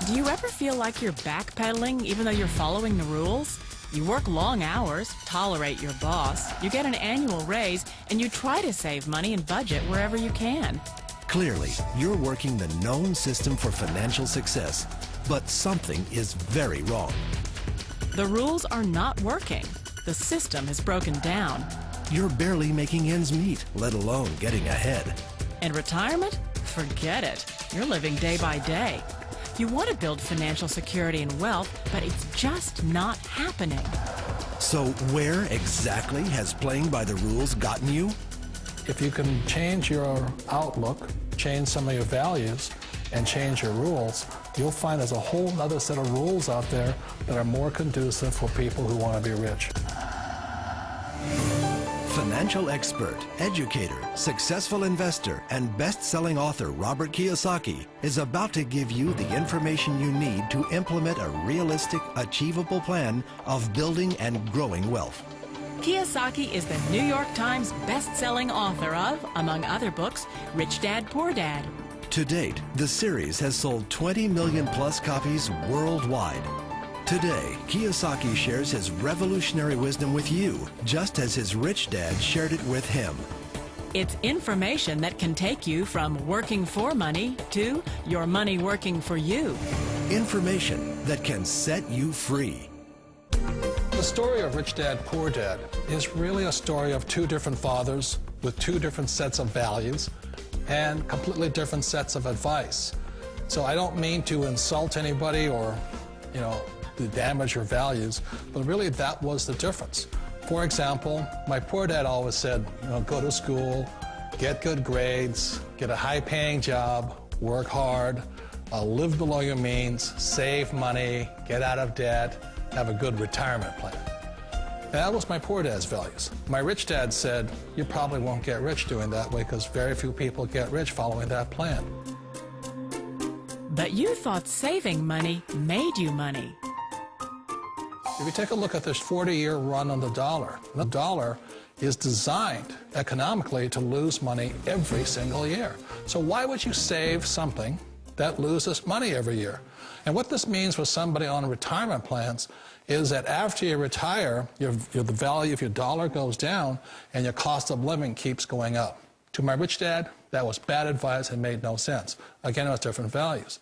Do you ever feel like you're backpedaling even though you're following the rules? You work long hours, tolerate your boss, you get an annual raise, and you try to save money and budget wherever you can. Clearly, you're working the known system for financial success, but something is very wrong. The rules are not working. The system has broken down. You're barely making ends meet, let alone getting ahead. And retirement? Forget it. You're living day by day. You want to build financial security and wealth, but it's just not happening. So where exactly has playing by the rules gotten you? If you can change your outlook, change some of your values, and change your rules, you'll find there's a whole other set of rules out there that are more conducive for people who want to be rich. Financial expert, educator, successful investor, and best-selling author Robert Kiyosaki is about to give you the information you need to implement a realistic, achievable plan of building and growing wealth. Kiyosaki is the New York Times best-selling author of, among other books, Rich Dad, Poor Dad. To date, the series has sold 20 million plus copies worldwide. Today, Kiyosaki shares his revolutionary wisdom with you, just as his rich dad shared it with him. It's information that can take you from working for money to your money working for you. Information that can set you free. The story of Rich Dad, Poor Dad is really a story of two different fathers with two different sets of values and completely different sets of advice. So I don't mean to insult anybody or, to damage your values, but really that was the difference. For example, my poor dad always said, go to school, get good grades, get a high-paying job, work hard, live below your means, save money, get out of debt, have a good retirement plan. That was my poor dad's values. My rich dad said, you probably won't get rich doing that way because very few people get rich following that plan. But you thought saving money made you money. If you take a look at this 40-year run on the dollar is designed economically to lose money every single year. So why would you save something that loses money every year? And what this means for somebody on retirement plans is that after you retire, the value of your dollar goes down and your cost of living keeps going up. To my rich dad, that was bad advice and made no sense. Again, it was different values.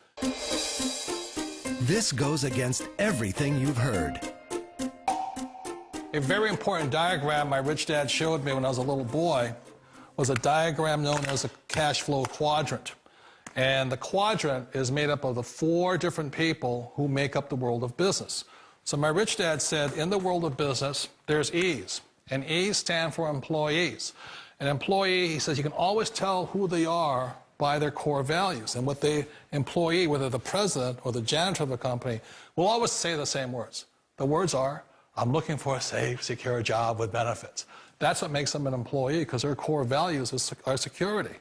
This goes against everything you've heard. A very important diagram my rich dad showed me when I was a little boy was a diagram known as a cash flow quadrant. And the quadrant is made up of the 4 different people who make up the world of business. So my rich dad said, in the world of business, there's E's, and E's stand for employees. An employee, he says, you can always tell who they are by their core values. And what the employee, whether the president or the janitor of the company, will always say the same words. The words are, I'm looking for a safe, secure job with benefits. That's what makes them an employee, because their core values are security.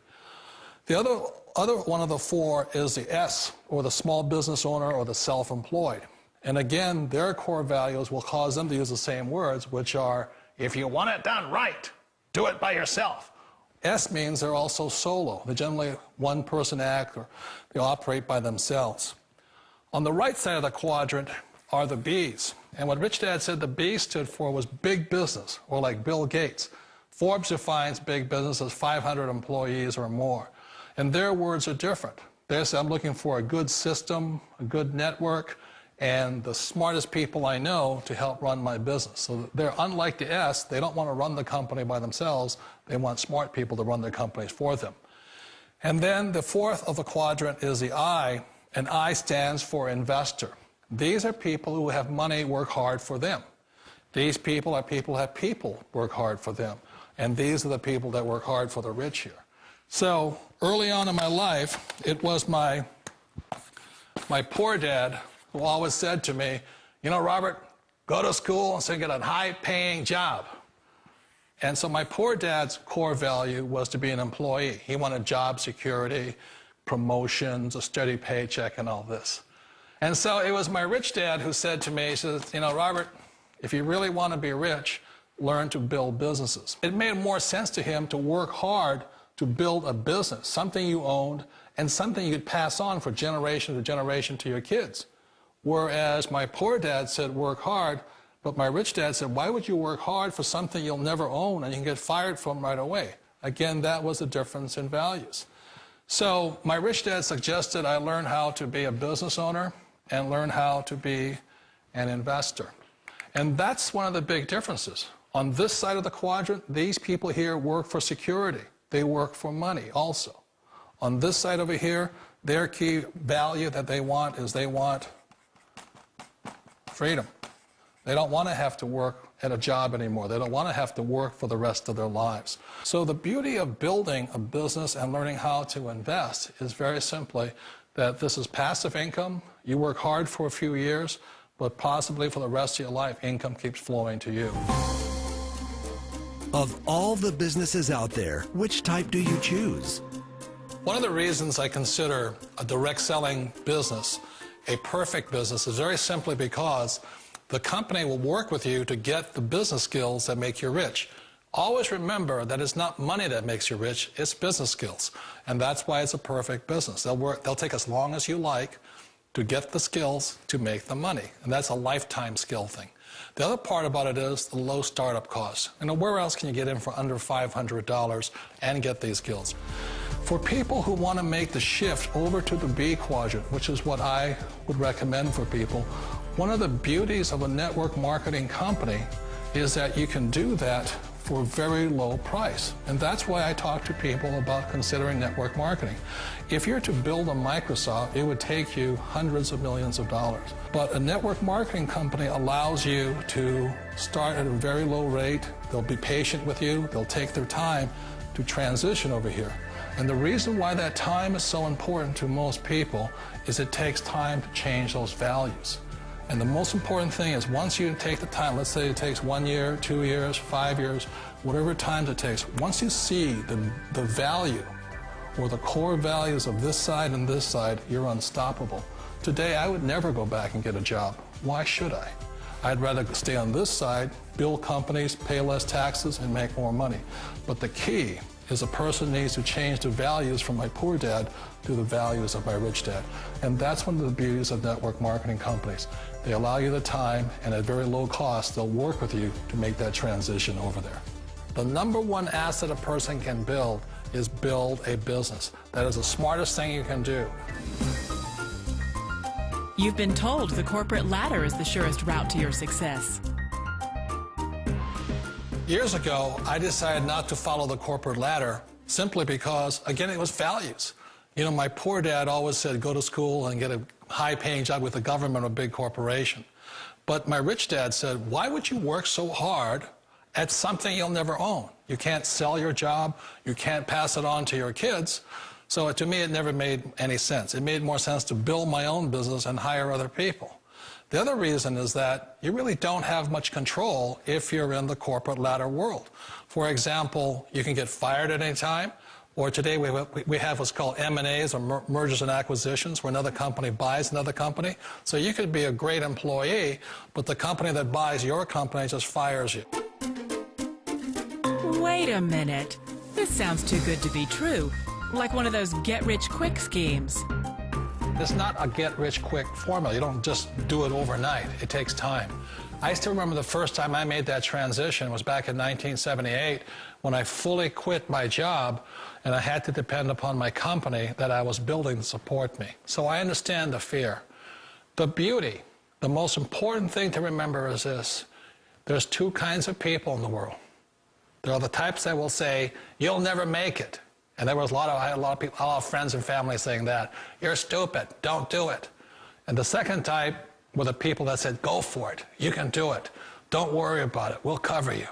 The other one of the 4 is the S, or the small business owner or the self-employed. And again, their core values will cause them to use the same words, which are, if you want it done right, do it by yourself. S means they're also solo. They're generally one-person act, or they operate by themselves. On the right side of the quadrant are the B's. And what Rich Dad said the B stood for was big business, or like Bill Gates. Forbes defines big business as 500 employees or more. And their words are different. They say, I'm looking for a good system, a good network, and the smartest people I know to help run my business. So they're unlike the S. They don't want to run the company by themselves. They want smart people to run their companies for them. And then the 4th of the quadrant is the I, and I stands for investor. These are people who have money work hard for them. These people are people who have people work hard for them. And these are the people that work hard for the rich here. So early on in my life, it was my poor dad who always said to me, Robert, go to school and so get a high-paying job. And so my poor dad's core value was to be an employee. He wanted job security, promotions, a steady paycheck, and all this. And so it was my rich dad who said to me, he says, Robert, if you really want to be rich, learn to build businesses. It made more sense to him to work hard to build a business, something you owned and something you could pass on for generation to generation to your kids. Whereas my poor dad said, work hard, but my rich dad said, why would you work hard for something you'll never own and you can get fired from right away? Again, that was the difference in values. So my rich dad suggested I learn how to be a business owner and learn how to be an investor. And that's one of the big differences. On this side of the quadrant, these people here work for security. They work for money also. On this side over here, their key value that they want is they want freedom. They don't want to have to work at a job anymore. They don't want to have to work for the rest of their lives. So the beauty of building a business and learning how to invest is very simply that this is passive income. You work hard for a few years, but possibly for the rest of your life, income keeps flowing to you. Of all the businesses out there, which type do you choose? One of the reasons I consider a direct selling business a perfect business is very simply because the company will work with you to get the business skills that make you rich. Always remember that it's not money that makes you rich, it's business skills. And that's why it's a perfect business. They'll take as long as you like to get the skills to make the money. And that's a lifetime skill thing. The other part about it is the low startup costs. You know, where else can you get in for under $500 and get these skills? For people who want to make the shift over to the B quadrant, which is what I would recommend for people, one of the beauties of a network marketing company is that you can do that for a very low price. And that's why I talk to people about considering network marketing. If you're to build a Microsoft, it would take you hundreds of millions of dollars. But a network marketing company allows you to start at a very low rate. They'll be patient with you. They'll take their time to transition over here. And the reason why that time is so important to most people is it takes time to change those values. And the most important thing is once you take the time, let's say it takes 1 year, 2 years, 5 years, whatever time it takes, once you see the value or the core values of this side and this side, you're unstoppable. Today, I would never go back and get a job. Why should I? I'd rather stay on this side, build companies, pay less taxes, and make more money. But the key is a person needs to change the values from my poor dad to the values of my rich dad. And that's one of the beauties of network marketing companies. They allow you the time, and at very low cost, they'll work with you to make that transition over there. The number one asset a person can build is build a business. That is the smartest thing you can do. You've been told the corporate ladder is the surest route to your success. Years ago, I decided not to follow the corporate ladder simply because, again, it was values. You know, my poor dad always said, go to school and get a high-paying job with the government or a big corporation. But my rich dad said, why would you work so hard at something you'll never own? You can't sell your job. You can't pass it on to your kids. So to me, it never made any sense. It made more sense to build my own business and hire other people. The other reason is that you really don't have much control if you're in the corporate ladder world. For example, you can get fired at any time, or today we have what's called M&As, or mergers and acquisitions, where another company buys another company. So you could be a great employee, but the company that buys your company just fires you. Wait a minute. This sounds too good to be true. Like one of those get-rich-quick schemes. It's not a get-rich-quick formula. You don't just do it overnight. It takes time. I still remember the first time I made that transition was back in 1978 when I fully quit my job and I had to depend upon my company that I was building to support me. So I understand the fear. The beauty, the most important thing to remember is this. There's two kinds of people in the world. There are the types that will say, you'll never make it. And there was I had a lot of people, a lot of friends and family saying that. You're stupid, don't do it. And the second type were the people that said, go for it, you can do it. Don't worry about it, we'll cover you.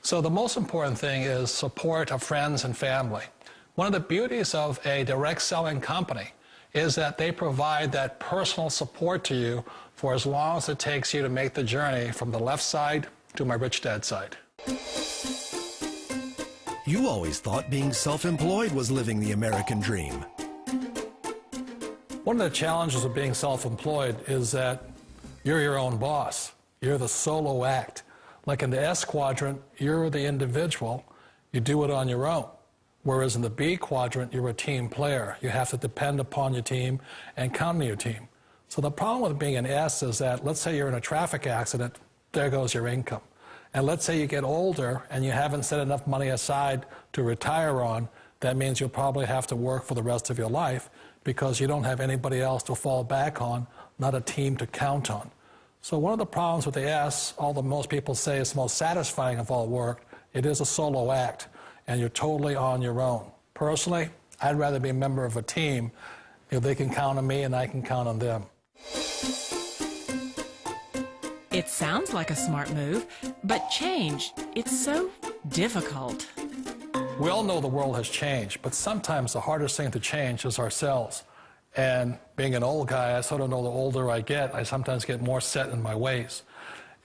So the most important thing is support of friends and family. One of the beauties of a direct selling company is that they provide that personal support to you for as long as it takes you to make the journey from the left side to my rich dad side. You always thought being self-employed was living the American dream. One of the challenges of being self-employed is that you're your own boss. You're the solo act. Like in the S quadrant, you're the individual. You do it on your own. Whereas in the B quadrant, you're a team player. You have to depend upon your team and count on your team. So the problem with being an S is that, let's say you're in a traffic accident, there goes your income. And let's say you get older and you haven't set enough money aside to retire on, that means you'll probably have to work for the rest of your life because you don't have anybody else to fall back on, not a team to count on. So one of the problems with the S, although most people say it's the most satisfying of all work, it is a solo act, and you're totally on your own. Personally, I'd rather be a member of a team if they can count on me and I can count on them. It sounds like a smart move, but change, it's so difficult. We all know the world has changed, but sometimes the hardest thing to change is ourselves. And being an old guy, I sort of know the older I get, I sometimes get more set in my ways.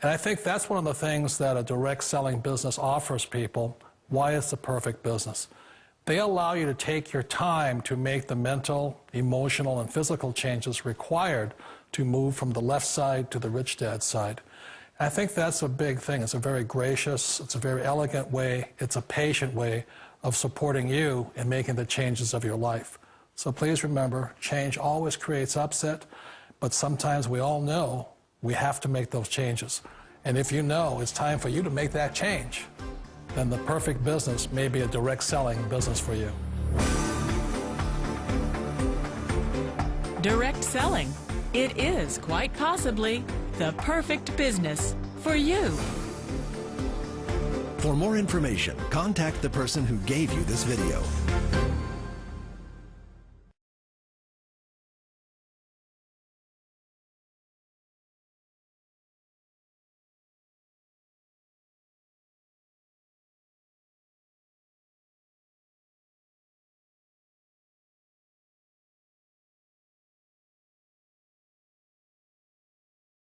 And I think that's one of the things that a direct selling business offers people, why it's the perfect business. They allow you to take your time to make the mental, emotional, and physical changes required to move from the left side to the rich dad side. I think that's a big thing. It's a very gracious, it's a very elegant way, it's a patient way of supporting you in making the changes of your life. So please remember, change always creates upset, but sometimes we all know we have to make those changes. And if you know it's time for you to make that change, then the perfect business may be a direct selling business for you. Direct selling. It is quite possibly the perfect business for you. For more information, contact the person who gave you this video.